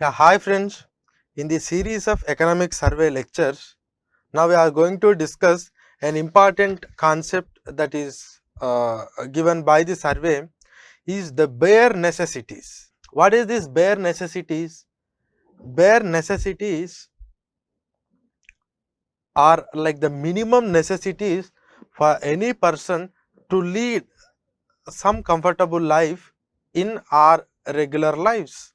Yeah, hi friends. In the series of economic survey lectures, now we are going to discuss an important concept that is given by the survey is the bare necessities. What is this bare necessities? Bare necessities are like the minimum necessities for any person to lead some comfortable life in our regular lives.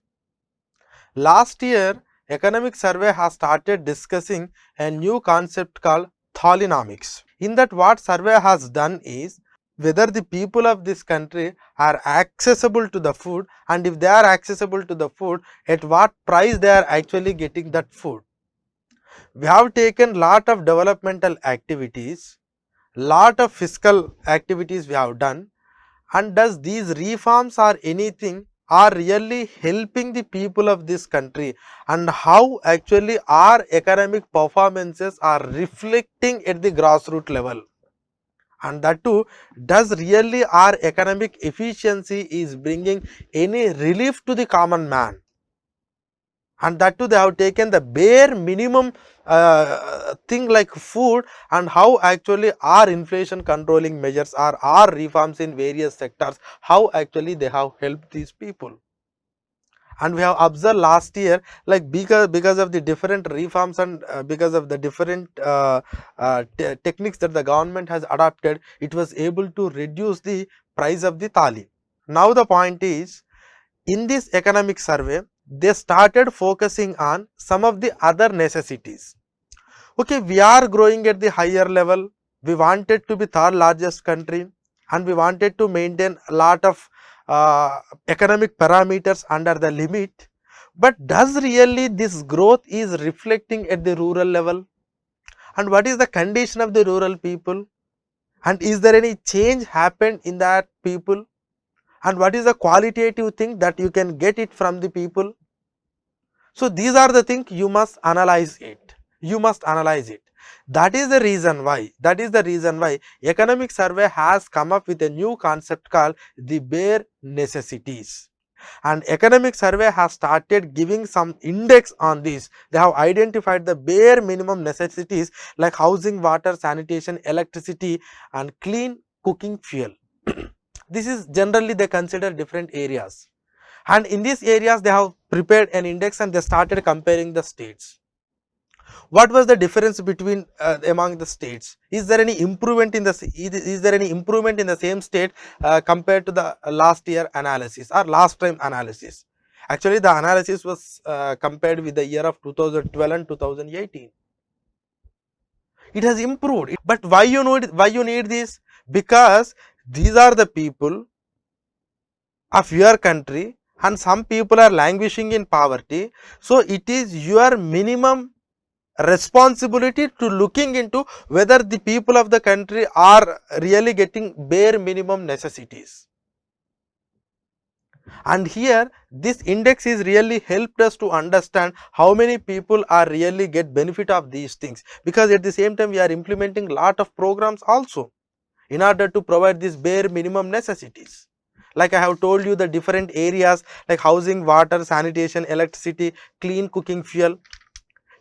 Last year, Economic Survey has started discussing a new concept called Tholenomics. In that, what survey has done is whether the people of this country are accessible to the food, and if they are accessible to the food, at what price they are actually getting that food. We have taken lot of developmental activities, lot of fiscal activities we have done, and does these reforms or anything are really helping the people of this country, and how actually our economic performances are reflecting at the grassroots level, and that too, does really our economic efficiency is bringing any relief to the common man, and that too they have taken the bare minimum thing like food, and how actually our inflation controlling measures or our reforms in various sectors, how actually they have helped these people. And we have observed last year, like because of the different reforms and because of the different techniques that the government has adopted, it was able to reduce the price of the thali. Now the point is, in this economic survey, they started focusing on some of the other necessities. Okay, we are growing at the higher level, we wanted to be third largest country, and we wanted to maintain a lot of economic parameters under the limit, but does really this growth is reflecting at the rural level, and what is the condition of the rural people, and is there any change happened in that people, and what is the qualitative thing that you can get it from the people. So these are the things you must analyze it. You must analyze it. That is the reason why. Economic Survey has come up with a new concept called the bare necessities. And Economic Survey has started giving some index on this. They have identified the bare minimum necessities like housing, water, sanitation, electricity, and clean cooking fuel. This is generally they consider different areas, and in these areas they have prepared an index and they started comparing the states. What was the difference between among the states? Is there any improvement in the same state compared to the last year analysis or last time analysis? Actually, the analysis was compared with the year of 2012 and 2018. It has improved, but why you need this? Because these are the people of your country, and some people are languishing in poverty. So it is your minimum responsibility to looking into whether the people of the country are really getting bare minimum necessities. And here this index is really helped us to understand how many people are really get benefit of these things, because at the same time we are implementing lot of programs also in order to provide these bare minimum necessities. Like I have told you, the different areas like housing, water, sanitation, electricity, clean cooking fuel.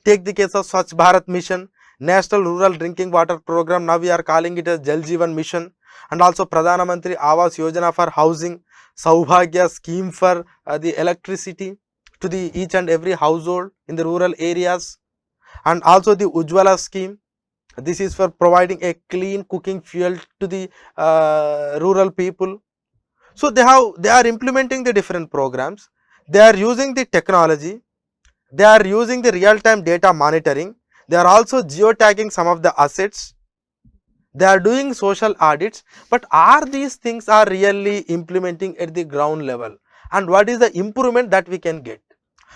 Take the case of Swachh Bharat Mission, National Rural Drinking Water Program, now we are calling it as Jal Jeevan Mission, and also Pradhana Mantri Awas Yojana for housing, Saubhagya scheme for the electricity to the each and every household in the rural areas, and also the Ujjwala scheme. This is for providing a clean cooking fuel to the rural people. So they are implementing the different programs, they are using the technology, they are using the real time data monitoring, they are also geotagging some of the assets, they are doing social audits, but are these things are really implementing at the ground level, and what is the improvement that we can get?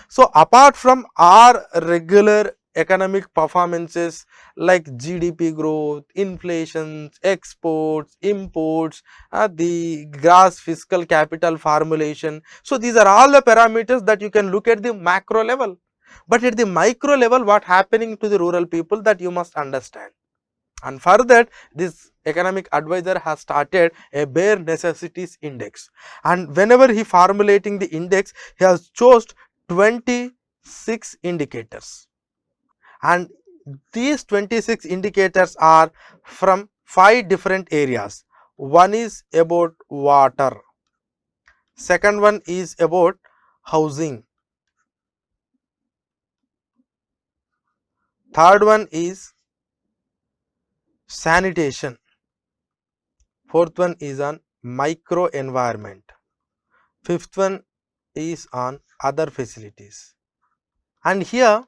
So apart from our regular economic performances like GDP growth, inflation, exports, imports, the gross fiscal capital formulation. So these are all the parameters that you can look at the macro level. But at the micro level, what happening to the rural people, that you must understand. And for that, this economic advisor has started a bare necessities index. And whenever he formulating the index, he has chose 20 6 indicators, and these 26 indicators are from 5 different areas. One is about water, second one is about housing, third one is sanitation, fourth one is on micro environment, fifth one is on other facilities. And here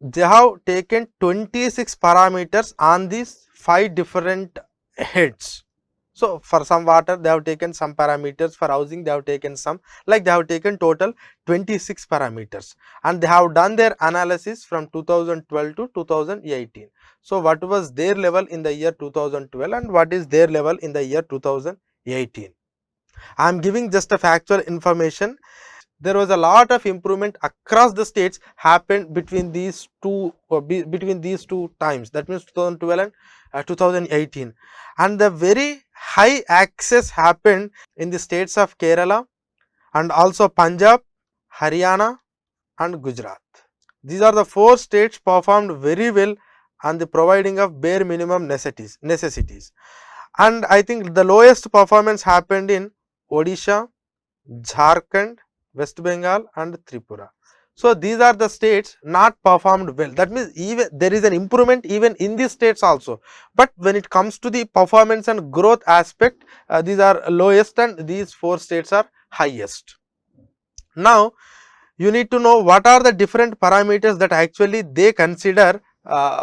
they have taken 26 parameters on these 5 different heads. So for some water they have taken some parameters, for housing they have taken some, like they have taken total 26 parameters, and they have done their analysis from 2012 to 2018. So what was their level in the year 2012 and what is their level in the year 2018? I am giving just a factual information. There was a lot of improvement across the states happened between these two times, that means 2012 and 2018, and the very high access happened in the states of Kerala and also Punjab, Haryana and Gujarat. These are the 4 states performed very well on the providing of bare minimum necessities, and I think the lowest performance happened in Odisha, Jharkhand, West Bengal and Tripura. So these are the states not performed well. That means even there is an improvement even in these states also. But when it comes to the performance and growth aspect, these are lowest and these 4 states are highest. Now you need to know what are the different parameters that actually they consider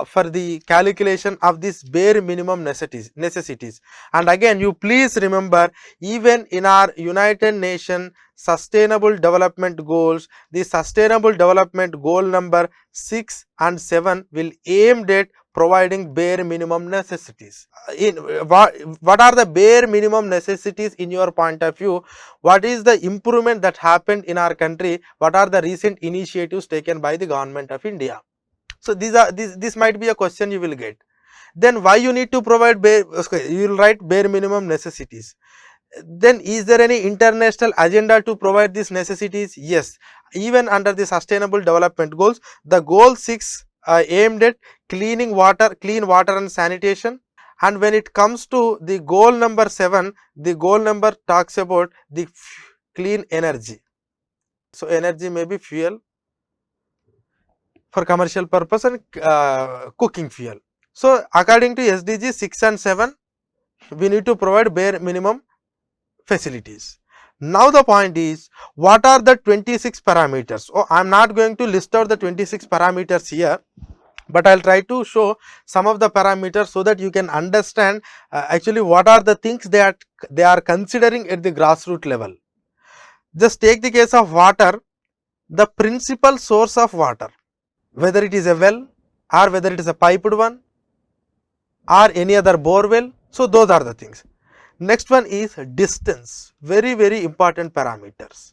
for the calculation of this bare minimum necessities. And again you please remember, even in our United Nations Sustainable Development Goals, the Sustainable Development Goal number 6 and 7 will aim at providing bare minimum necessities. In what are the bare minimum necessities in your point of view? What is the improvement that happened in our country? What are the recent initiatives taken by the government of India? So this might be a question you will get. Then why you need to provide you will write bare minimum necessities. Then is there any international agenda to provide these necessities? Yes, even under the Sustainable Development Goals, the goal 6 aimed at clean water and sanitation. And when it comes to the goal number 7, the goal number talks about the clean energy. So energy may be fuel for commercial purpose and cooking fuel. So according to SDG 6 and 7, we need to provide bare minimum facilities. Now the point is, what are the 26 parameters? Oh, I am not going to list out the 26 parameters here, but I will try to show some of the parameters so that you can understand actually what are the things they are considering at the grassroots level. Just take the case of water, the principal source of water, whether it is a well or whether it is a piped one or any other bore well. So those are the things. Next one is distance, very important parameters.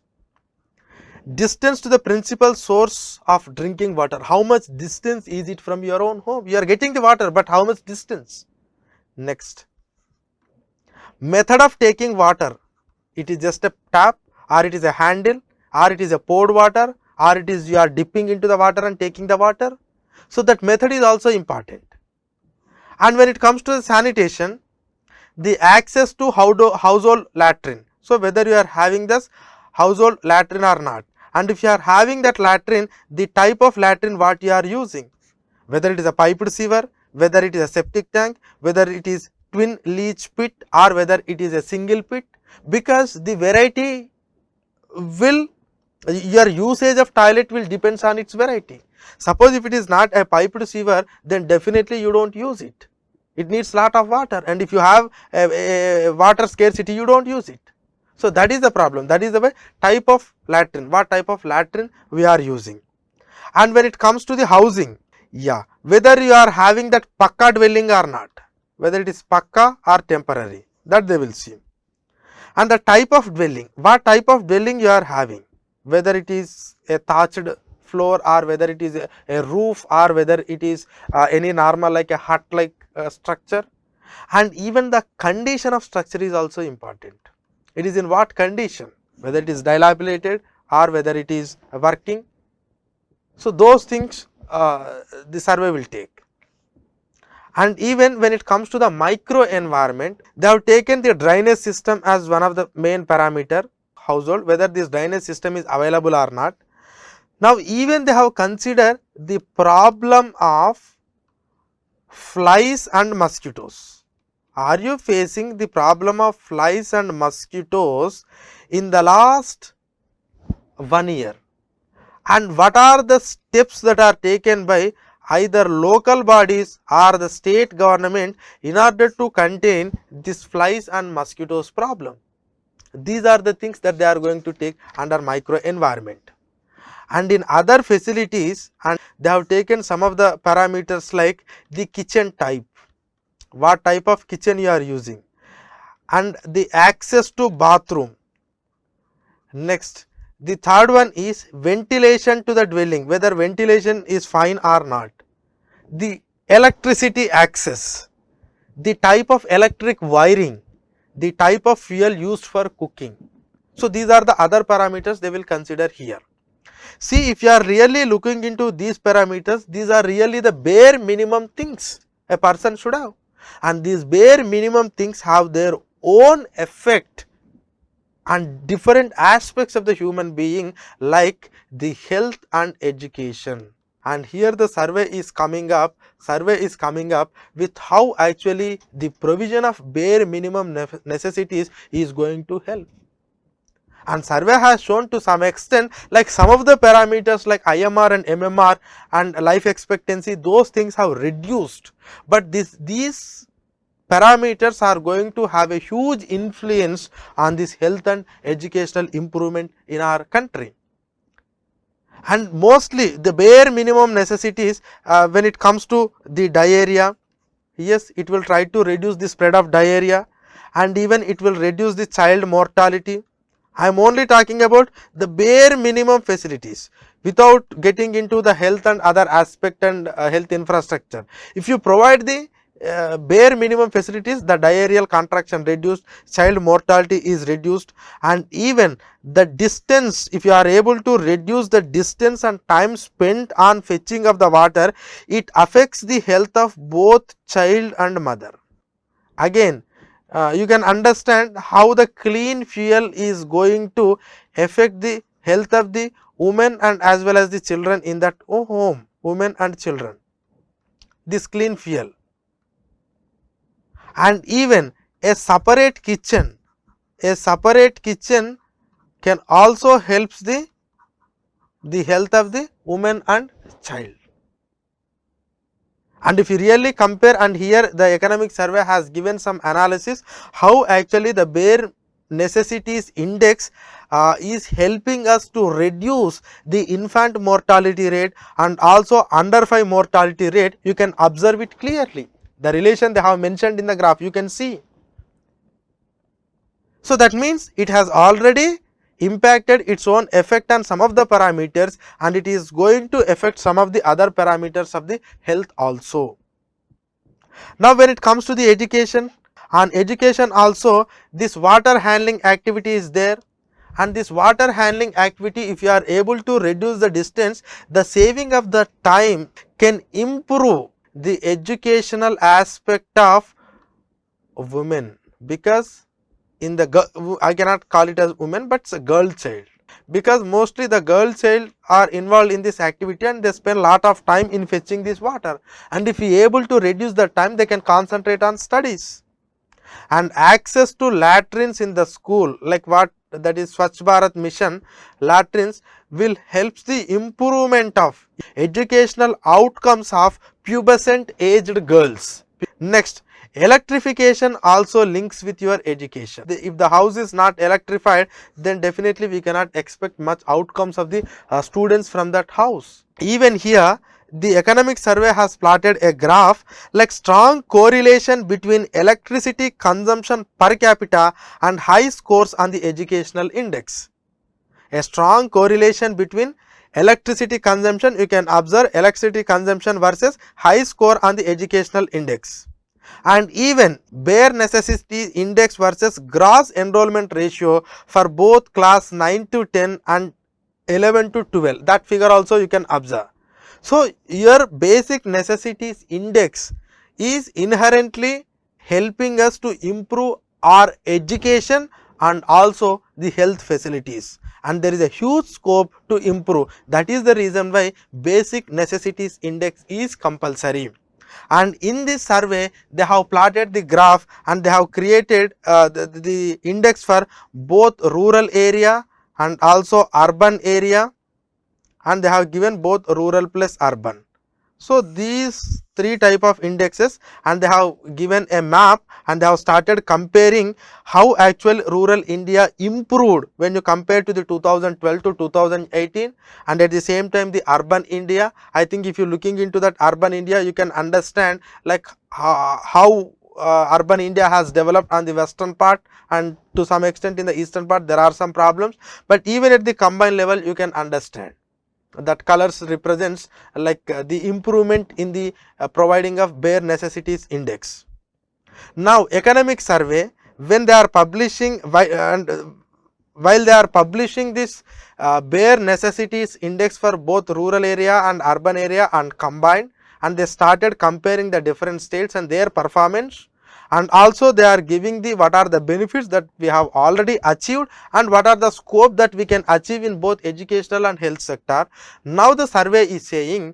Distance to the principal source of drinking water. How much distance is it from your own home? You are getting the water, but how much distance? Next, method of taking water. It is just a tap, or it is a handle, or it is a poured water, or it is you are dipping into the water and taking the water. So that method is also important. And when it comes to the sanitation, the access to household latrine. So whether you are having this household latrine or not, and if you are having that latrine, the type of latrine what you are using, whether it is a piped sewer, whether it is a septic tank, whether it is twin leach pit or whether it is a single pit, because the variety will, your usage of toilet will depends on its variety. Suppose if it is not a piped sewer, then definitely you don't use it. It needs lot of water, and if you have a water scarcity, you don't use it. So that is the problem. That is the type of latrine, what type of latrine we are using. And when it comes to the housing, yeah, whether you are having that pakka dwelling or not, whether it is pakka or temporary, that they will see. And the type of dwelling, what type of dwelling you are having, whether it is a thatched floor or whether it is a roof or whether it is any normal like a hut like structure. And even the condition of structure is also important. It is in what condition, whether it is dilapidated or whether it is working. So, those things the survey will take. And even when it comes to the micro environment, they have taken the drainage system as one of the main parameter household, whether this drainage system is available or not. Now, even they have considered the problem of flies and mosquitoes. Are you facing the problem of flies and mosquitoes in the last 1 year? And what are the steps that are taken by either local bodies or the state government in order to contain this flies and mosquitoes problem? These are the things that they are going to take under micro environment. And in other facilities, and they have taken some of the parameters like the kitchen type, what type of kitchen you are using, and the access to bathroom. Next, the third one is ventilation to the dwelling, whether ventilation is fine or not. The electricity access, the type of electric wiring, the type of fuel used for cooking. So, these are the other parameters they will consider here. See, if you are really looking into these parameters, these are really the bare minimum things a person should have, and these bare minimum things have their own effect on different aspects of the human being, like the health and education. And here the survey is coming up with how actually the provision of bare minimum necessities is going to help. And survey has shown to some extent, like some of the parameters like IMR and MMR and life expectancy, those things have reduced, but these parameters are going to have a huge influence on this health and educational improvement in our country. And mostly the bare minimum necessities, when it comes to the diarrhea, yes, it will try to reduce the spread of diarrhea, and even it will reduce the child mortality. I am only talking about the bare minimum facilities without getting into the health and other aspect and health infrastructure. If you provide the bare minimum facilities, the diarrheal contraction reduced, child mortality is reduced, and even the distance, if you are able to reduce the distance and time spent on fetching of the water, it affects the health of both child and mother. Again, you can understand how the clean fuel is going to affect the health of the women and as well as the children in that home, women and children, this clean fuel. And even a separate kitchen can also helps the health of the woman and child. And if you really compare, and here the economic survey has given some analysis how actually the bare necessities index is helping us to reduce the infant mortality rate and also under 5 mortality rate. You can observe it clearly, the relation they have mentioned in the graph, you can see. So, that means it has already impacted its own effect on some of the parameters, and it is going to affect some of the other parameters of the health also. Now, when it comes to the education, on education also this water handling activity is there, and this water handling activity, if you are able to reduce the distance, the saving of the time can improve the educational aspect of women, because in the I cannot call it as women, but it's a girl child, because mostly the girl child are involved in this activity and they spend lot of time in fetching this water, and if we able to reduce the time, they can concentrate on studies. And access to latrines in the school, like what that is Swachh Bharat mission latrines, will helps the improvement of educational outcomes of pubescent aged girls. Next, electrification also links with your education. If the house is not electrified, then definitely we cannot expect much outcomes of the students from that house. Even here, the economic survey has plotted a graph like strong correlation between electricity consumption per capita and high scores on the educational index. A strong correlation between electricity consumption, you can observe electricity consumption versus high score on the educational index, and even bare necessity index versus gross enrollment ratio for both class 9 to 10 and 11 to 12, that figure also you can observe. So, your basic necessities index is inherently helping us to improve our education and also the health facilities, and there is a huge scope to improve. That is the reason why basic necessities index is compulsory. And in this survey they have plotted the graph and they have created the index for both rural area and also urban area, and they have given both rural plus urban. So, these three type of indexes, and they have given a map and they have started comparing how actual rural India improved when you compare to the 2012 to 2018, and at the same time the urban India. I think if you looking into that urban India, you can understand like how urban India has developed on the western part, and to some extent in the eastern part there are some problems, but even at the combined level you can understand that colors represents like the improvement in the providing of bare necessities index. Now, economic survey, when they are publishing while they are publishing this bare necessities index for both rural area and urban area and combined, and they started comparing the different states and their performance, and also they are giving the what are the benefits that we have already achieved and what are the scope that we can achieve in both educational and health sector. Now, the survey is saying,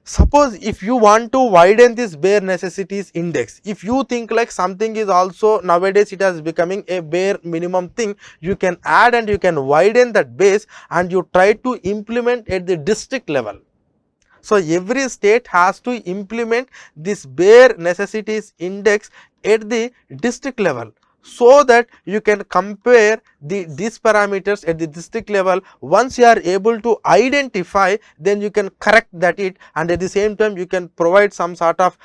suppose if you want to widen this bare necessities index, if you think like something is also nowadays it has becoming a bare minimum thing, you can add and you can widen that base and you try to implement at the district level. So, every state has to implement this bare necessities index at the district level, so that you can compare these parameters at the district level. Once you are able to identify, then you can correct that it, and at the same time you can provide some sort of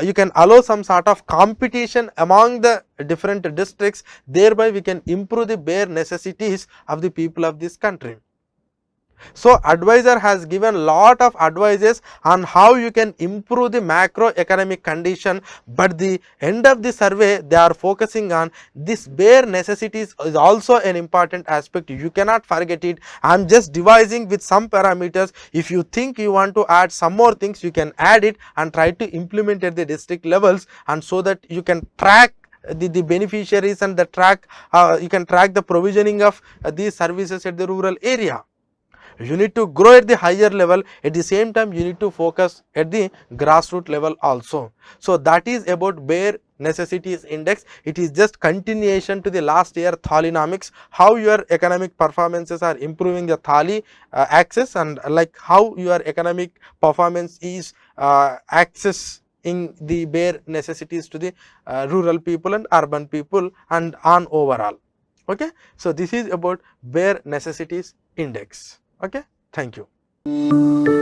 you can allow some sort of competition among the different districts, thereby we can improve the bare necessities of the people of this country. So, advisor has given lot of advices on how you can improve the macroeconomic condition, but the end of the survey they are focusing on this bare necessities is also an important aspect. You cannot forget it. I am just devising with some parameters. If you think you want to add some more things, you can add it and try to implement at the district levels, and so that you can track the beneficiaries and the track you can track the provisioning of these services at the rural area. You need to grow at the higher level, at the same time you need to focus at the grassroots level also. So, that is about bare necessities index. It is just continuation to the last year Thalinomics, how your economic performances are improving the Thali axis, and like how your economic performance is accessing the bare necessities to the rural people and urban people and on overall. Okay. So, this is about bare necessities index. Okay, thank you.